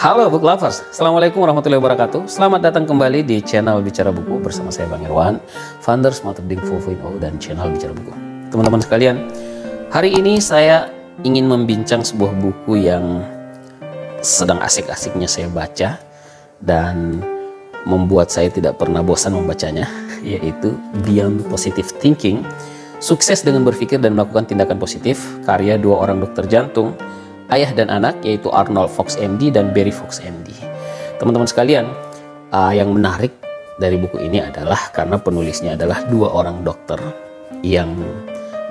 Halo Book Lovers, Assalamualaikum warahmatullahi wabarakatuh. Selamat datang kembali di channel Bicara Buku bersama saya Bang Irwan, founder Smart Reading 4.0 dan channel Bicara Buku. Teman-teman sekalian, hari ini saya ingin membincang sebuah buku yang sedang asik-asiknya saya baca dan membuat saya tidak pernah bosan membacanya, yaitu Beyond Positive Thinking, Sukses dengan Berpikir dan Melakukan Tindakan Positif, karya dua orang dokter jantung, ayah dan anak, yaitu Arnold Fox MD dan Barry Fox MD. Teman-teman sekalian, yang menarik dari buku ini adalah karena penulisnya adalah dua orang dokter yang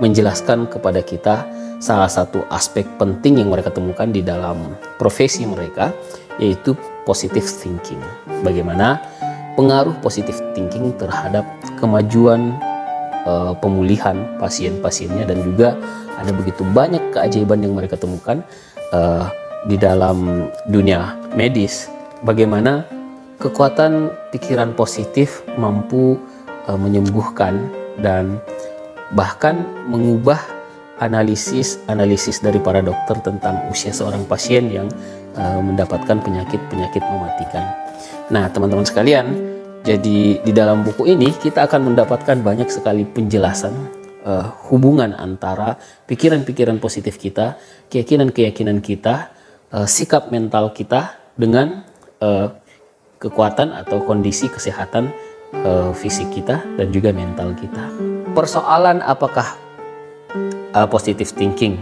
menjelaskan kepada kita salah satu aspek penting yang mereka temukan di dalam profesi mereka, yaitu positive thinking. Bagaimana pengaruh positive thinking terhadap kemajuan pemulihan pasien-pasiennya, dan juga ada begitu banyak keajaiban yang mereka temukan di dalam dunia medis. Bagaimana kekuatan pikiran positif mampu menyembuhkan dan bahkan mengubah analisis dari para dokter tentang usia seorang pasien yang mendapatkan penyakit-penyakit mematikan. Nah, teman-teman sekalian, jadi di dalam buku ini kita akan mendapatkan banyak sekali penjelasan hubungan antara pikiran-pikiran positif kita, keyakinan-keyakinan kita, sikap mental kita dengan kekuatan atau kondisi kesehatan fisik kita dan juga mental kita. Persoalan apakah positive thinking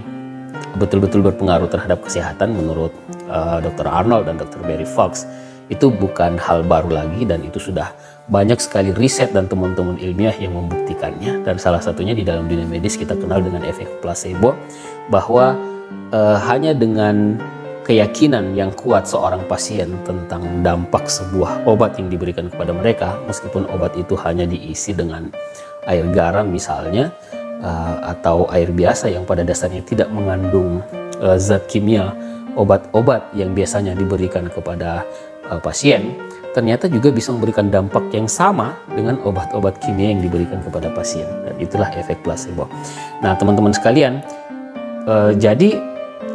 betul-betul berpengaruh terhadap kesehatan menurut Dr. Arnold dan Dr. Barry Fox itu bukan hal baru lagi, dan itu sudah banyak sekali riset dan teman-teman ilmiah yang membuktikannya. Dan salah satunya di dalam dunia medis kita kenal dengan efek placebo, bahwa hanya dengan keyakinan yang kuat seorang pasien tentang dampak sebuah obat yang diberikan kepada mereka, meskipun obat itu hanya diisi dengan air garam misalnya, atau air biasa yang pada dasarnya tidak mengandung zat kimia obat-obat yang biasanya diberikan kepada pasien, ternyata juga bisa memberikan dampak yang sama dengan obat-obat kimia yang diberikan kepada pasien, dan itulah efek placebo. Nah, teman-teman sekalian, jadi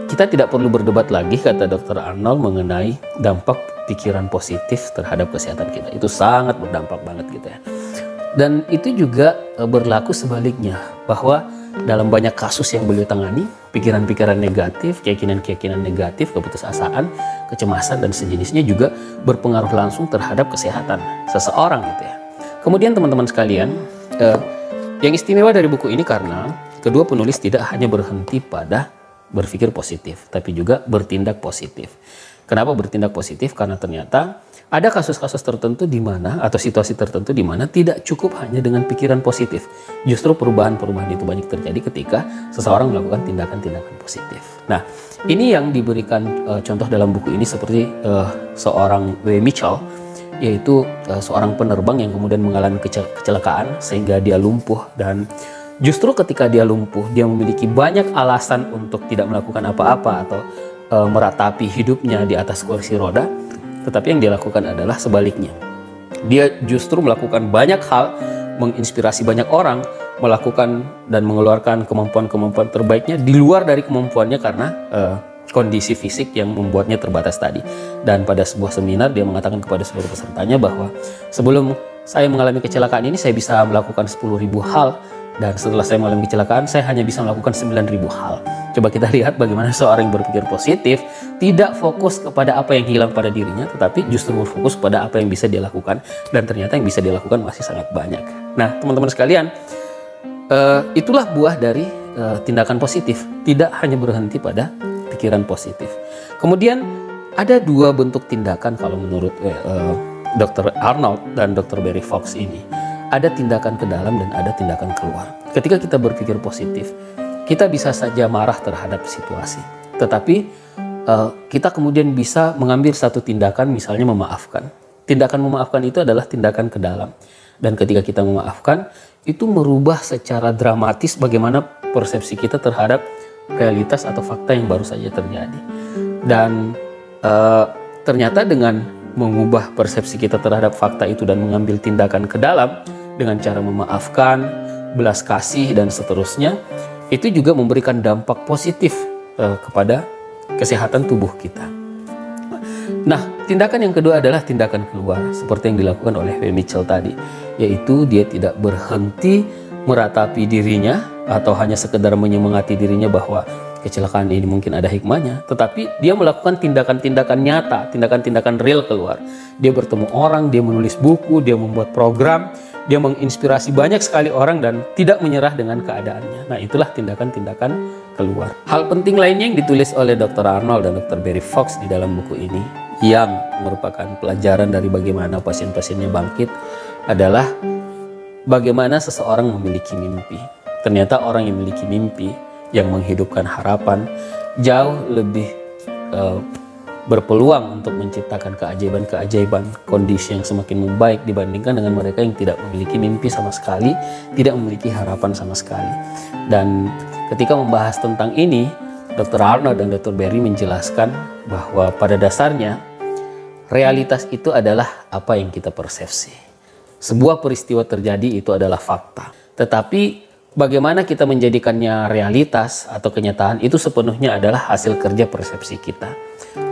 kita tidak perlu berdebat lagi, kata Dr. Arnold, mengenai dampak pikiran positif terhadap kesehatan kita. Itu sangat berdampak banget gitu ya. Dan itu juga berlaku sebaliknya, bahwa dalam banyak kasus yang beliau tangani, pikiran-pikiran negatif, keyakinan-keyakinan negatif, keputusasaan, kecemasan, dan sejenisnya juga berpengaruh langsung terhadap kesehatan seseorang gitu ya. Kemudian teman-teman sekalian, yang istimewa dari buku ini karena kedua penulis tidak hanya berhenti pada berpikir positif, tapi juga bertindak positif. Kenapa bertindak positif? Karena ternyata ada kasus-kasus tertentu di mana, atau situasi tertentu di mana tidak cukup hanya dengan pikiran positif. Justru perubahan-perubahan itu banyak terjadi ketika seseorang melakukan tindakan-tindakan positif. Nah, ini yang diberikan contoh dalam buku ini seperti seorang W. Mitchell, yaitu seorang penerbang yang kemudian mengalami kecelakaan sehingga dia lumpuh, dan justru ketika dia lumpuh, dia memiliki banyak alasan untuk tidak melakukan apa-apa atau meratapi hidupnya di atas kursi roda. Tetapi yang dia lakukan adalah sebaliknya. Dia justru melakukan banyak hal, menginspirasi banyak orang, melakukan dan mengeluarkan kemampuan-kemampuan terbaiknya di luar dari kemampuannya karena kondisi fisik yang membuatnya terbatas tadi. Dan pada sebuah seminar dia mengatakan kepada seluruh pesertanya bahwa sebelum saya mengalami kecelakaan ini saya bisa melakukan 10.000 hal, dan setelah saya mengalami kecelakaan saya hanya bisa melakukan 9.000 hal. Coba kita lihat bagaimana seorang yang berpikir positif tidak fokus kepada apa yang hilang pada dirinya, tetapi justru berfokus pada apa yang bisa dia lakukan, dan ternyata yang bisa dia lakukan masih sangat banyak. Nah, teman-teman sekalian, itulah buah dari tindakan positif, tidak hanya berhenti pada pikiran positif. Kemudian ada dua bentuk tindakan kalau menurut Dr. Arnold dan Dr. Barry Fox ini. Ada tindakan ke dalam dan ada tindakan keluar. Ketika kita berpikir positif, kita bisa saja marah terhadap situasi, tetapi kita kemudian bisa mengambil satu tindakan, misalnya memaafkan. Tindakan memaafkan itu adalah tindakan ke dalam, dan ketika kita memaafkan, itu merubah secara dramatis bagaimana persepsi kita terhadap realitas atau fakta yang baru saja terjadi. Dan ternyata dengan mengubah persepsi kita terhadap fakta itu dan mengambil tindakan ke dalam dengan cara memaafkan, belas kasih, dan seterusnya, itu juga memberikan dampak positif kepada kesehatan tubuh kita. Nah, tindakan yang kedua adalah tindakan keluar, seperti yang dilakukan oleh W. Mitchell tadi, yaitu dia tidak berhenti meratapi dirinya atau hanya sekedar menyemangati dirinya bahwa kecelakaan ini mungkin ada hikmahnya, tetapi dia melakukan tindakan-tindakan nyata, tindakan-tindakan real keluar. Dia bertemu orang, dia menulis buku, dia membuat program, dia menginspirasi banyak sekali orang dan tidak menyerah dengan keadaannya. Nah, itulah tindakan-tindakan keluar. Hal penting lainnya yang ditulis oleh Dr. Arnold dan Dr. Barry Fox di dalam buku ini, yang merupakan pelajaran dari bagaimana pasien-pasiennya bangkit, adalah bagaimana seseorang memiliki mimpi. Ternyata orang yang memiliki mimpi, yang menghidupkan harapan, jauh lebih berpeluang untuk menciptakan keajaiban-keajaiban, kondisi yang semakin membaik dibandingkan dengan mereka yang tidak memiliki mimpi sama sekali, tidak memiliki harapan sama sekali. Dan ketika membahas tentang ini, Dr. Arnold dan Dr. Barry menjelaskan bahwa pada dasarnya realitas itu adalah apa yang kita persepsi. Sebuah peristiwa terjadi itu adalah fakta. Tetapi bagaimana kita menjadikannya realitas atau kenyataan itu sepenuhnya adalah hasil kerja persepsi kita.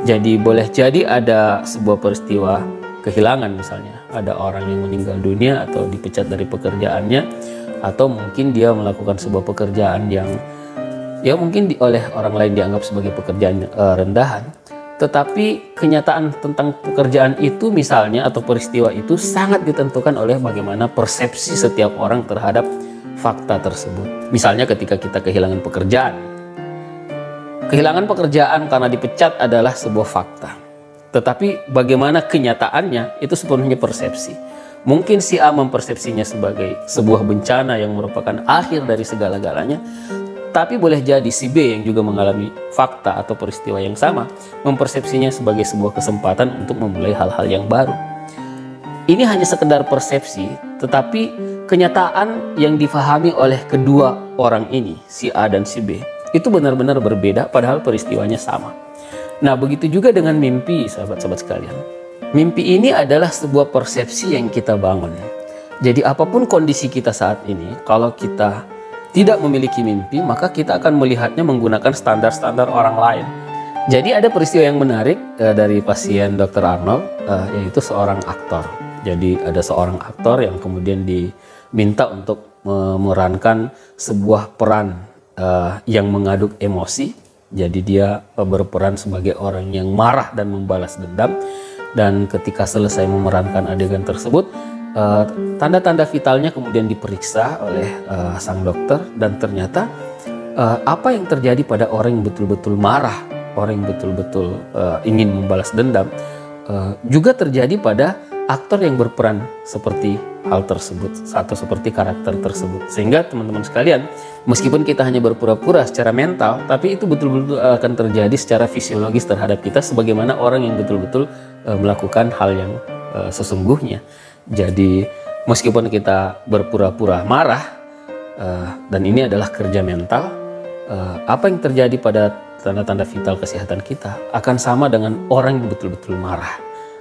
Jadi boleh jadi ada sebuah peristiwa kehilangan, misalnya ada orang yang meninggal dunia atau dipecat dari pekerjaannya, atau mungkin dia melakukan sebuah pekerjaan yang ya mungkin oleh orang lain dianggap sebagai pekerjaan rendahan. Tetapi kenyataan tentang pekerjaan itu misalnya atau peristiwa itu sangat ditentukan oleh bagaimana persepsi setiap orang terhadap fakta tersebut. Misalnya ketika kita kehilangan pekerjaan. Kehilangan pekerjaan karena dipecat adalah sebuah fakta. Tetapi bagaimana kenyataannya itu sepenuhnya persepsi. Mungkin si A mempersepsinya sebagai sebuah bencana yang merupakan akhir dari segala-galanya. Tapi boleh jadi si B yang juga mengalami fakta atau peristiwa yang sama mempersepsinya sebagai sebuah kesempatan untuk memulai hal-hal yang baru. Ini hanya sekedar persepsi, tetapi kenyataan yang difahami oleh kedua orang ini, si A dan si B, itu benar-benar berbeda padahal peristiwanya sama. Nah, begitu juga dengan mimpi, sahabat-sahabat sekalian. Mimpi ini adalah sebuah persepsi yang kita bangun. Jadi apapun kondisi kita saat ini, kalau kita tidak memiliki mimpi, maka kita akan melihatnya menggunakan standar-standar orang lain. Jadi ada peristiwa yang menarik dari pasien Dr. Arnold, yaitu seorang aktor. Jadi ada seorang aktor yang kemudian diminta untuk memerankan sebuah peran yang mengaduk emosi. Jadi dia berperan sebagai orang yang marah dan membalas dendam. Dan ketika selesai memerankan adegan tersebut, tanda-tanda vitalnya kemudian diperiksa oleh sang dokter, dan ternyata apa yang terjadi pada orang yang betul-betul marah, orang yang betul-betul ingin membalas dendam, juga terjadi pada aktor yang berperan seperti hal tersebut atau seperti karakter tersebut. Sehingga teman-teman sekalian, meskipun kita hanya berpura-pura secara mental, tapi itu betul-betul akan terjadi secara fisiologis terhadap kita sebagaimana orang yang betul-betul melakukan hal yang sesungguhnya. Jadi meskipun kita berpura-pura marah, dan ini adalah kerja mental, apa yang terjadi pada tanda-tanda vital kesehatan kita akan sama dengan orang yang betul-betul marah.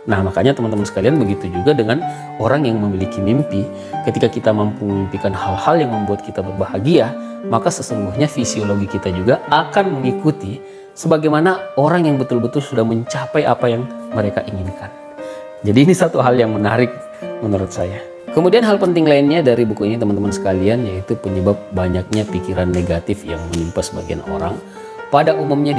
Nah, makanya teman-teman sekalian, begitu juga dengan orang yang memiliki mimpi. Ketika kita mampu memimpikan hal-hal yang membuat kita berbahagia, maka sesungguhnya fisiologi kita juga akan mengikuti sebagaimana orang yang betul-betul sudah mencapai apa yang mereka inginkan. Jadi ini satu hal yang menarik menurut saya. Kemudian hal penting lainnya dari buku ini teman-teman sekalian, yaitu penyebab banyaknya pikiran negatif yang menimpa sebagian orang pada umumnya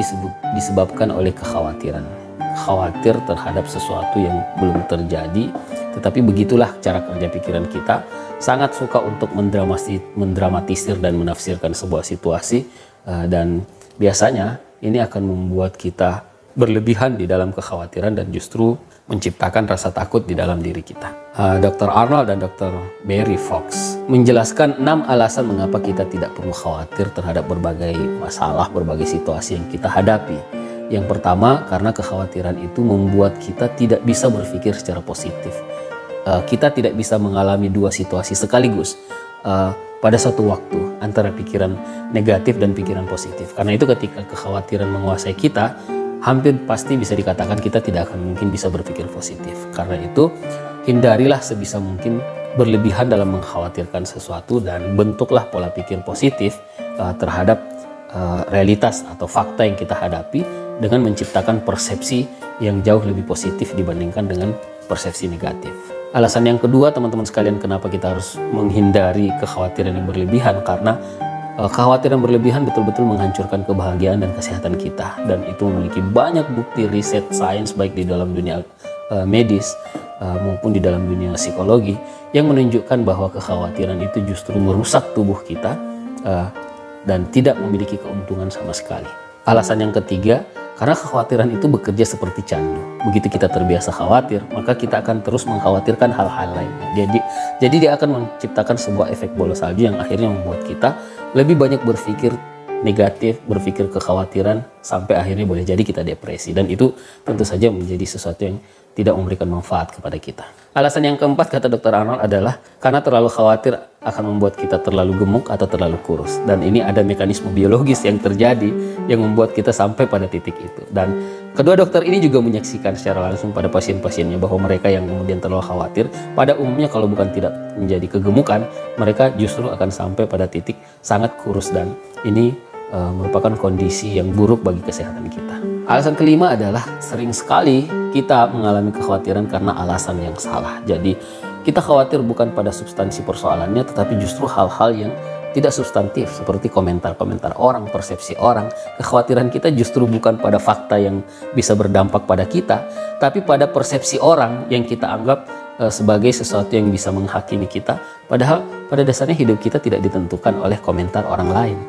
disebabkan oleh kekhawatiran. Khawatir terhadap sesuatu yang belum terjadi, tetapi begitulah cara kerja pikiran kita, sangat suka untuk mendramatisir dan menafsirkan sebuah situasi, dan biasanya ini akan membuat kita berlebihan di dalam kekhawatiran dan justru menciptakan rasa takut di dalam diri kita. Dr. Arnold dan Dr. Barry Fox menjelaskan 6 alasan mengapa kita tidak perlu khawatir terhadap berbagai masalah, berbagai situasi yang kita hadapi. Yang pertama, karena kekhawatiran itu membuat kita tidak bisa berpikir secara positif. Kita tidak bisa mengalami dua situasi sekaligus pada satu waktu, antara pikiran negatif dan pikiran positif. Karena itu ketika kekhawatiran menguasai kita, hampir pasti bisa dikatakan kita tidak akan mungkin bisa berpikir positif. Karena itu, hindarilah sebisa mungkin berlebihan dalam mengkhawatirkan sesuatu dan bentuklah pola pikir positif terhadap realitas atau fakta yang kita hadapi dengan menciptakan persepsi yang jauh lebih positif dibandingkan dengan persepsi negatif. Alasan yang kedua, teman-teman sekalian, kenapa kita harus menghindari kekhawatiran yang berlebihan, karena kekhawatiran berlebihan betul-betul menghancurkan kebahagiaan dan kesehatan kita, dan itu memiliki banyak bukti riset sains baik di dalam dunia medis maupun di dalam dunia psikologi yang menunjukkan bahwa kekhawatiran itu justru merusak tubuh kita dan tidak memiliki keuntungan sama sekali. Alasan yang ketiga, karena kekhawatiran itu bekerja seperti candu. Begitu kita terbiasa khawatir, maka kita akan terus mengkhawatirkan hal-hal lainnya. Jadi dia akan menciptakan sebuah efek bola salju yang akhirnya membuat kita lebih banyak berpikir negatif, berpikir kekhawatiran, sampai akhirnya boleh jadi kita depresi. Dan itu tentu saja menjadi sesuatu yang tidak memberikan manfaat kepada kita. Alasan yang keempat, kata Dr. Arnold, adalah karena terlalu khawatir akan membuat kita terlalu gemuk atau terlalu kurus. Dan ini ada mekanisme biologis yang terjadi yang membuat kita sampai pada titik itu. Dan kedua dokter ini juga menyaksikan secara langsung pada pasien-pasiennya bahwa mereka yang kemudian terlalu khawatir, pada umumnya kalau bukan tidak menjadi kegemukan, mereka justru akan sampai pada titik sangat kurus, dan ini merupakan kondisi yang buruk bagi kesehatan kita. Alasan kelima adalah sering sekali kita mengalami kekhawatiran karena alasan yang salah. Jadi kita khawatir bukan pada substansi persoalannya, tetapi justru hal-hal yang tidak substantif seperti komentar-komentar orang, persepsi orang. Kekhawatiran kita justru bukan pada fakta yang bisa berdampak pada kita, tapi pada persepsi orang yang kita anggap sebagai sesuatu yang bisa menghakimi kita. Padahal pada dasarnya hidup kita tidak ditentukan oleh komentar orang lain.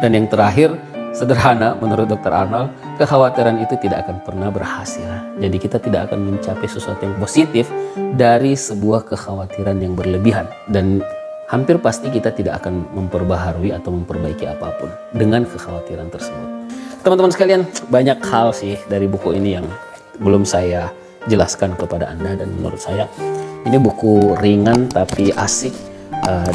Dan yang terakhir, sederhana menurut Dr. Arnold, kekhawatiran itu tidak akan pernah berhasil. Jadi kita tidak akan mencapai sesuatu yang positif dari sebuah kekhawatiran yang berlebihan. Dan hampir pasti kita tidak akan memperbaharui atau memperbaiki apapun dengan kekhawatiran tersebut. Teman-teman sekalian, banyak hal sih dari buku ini yang belum saya jelaskan kepada Anda, dan menurut saya ini buku ringan tapi asik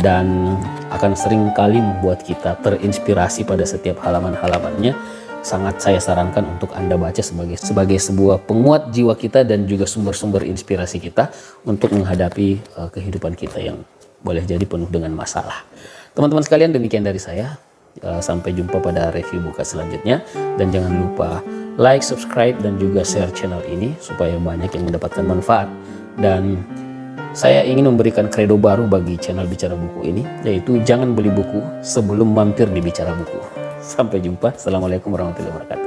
dan akan sering kali membuat kita terinspirasi pada setiap halaman-halamannya. Sangat saya sarankan untuk Anda baca sebagai sebuah penguat jiwa kita dan juga sumber-sumber inspirasi kita untuk menghadapi kehidupan kita yang boleh jadi penuh dengan masalah. Teman-teman sekalian, demikian dari saya. Sampai jumpa pada review buku selanjutnya, dan jangan lupa like, subscribe, dan juga share channel ini supaya banyak yang mendapatkan manfaat. Dan saya ingin memberikan kredo baru bagi channel Bicara Buku ini, yaitu jangan beli buku sebelum mampir di Bicara Buku. Sampai jumpa. Assalamualaikum warahmatullahi wabarakatuh.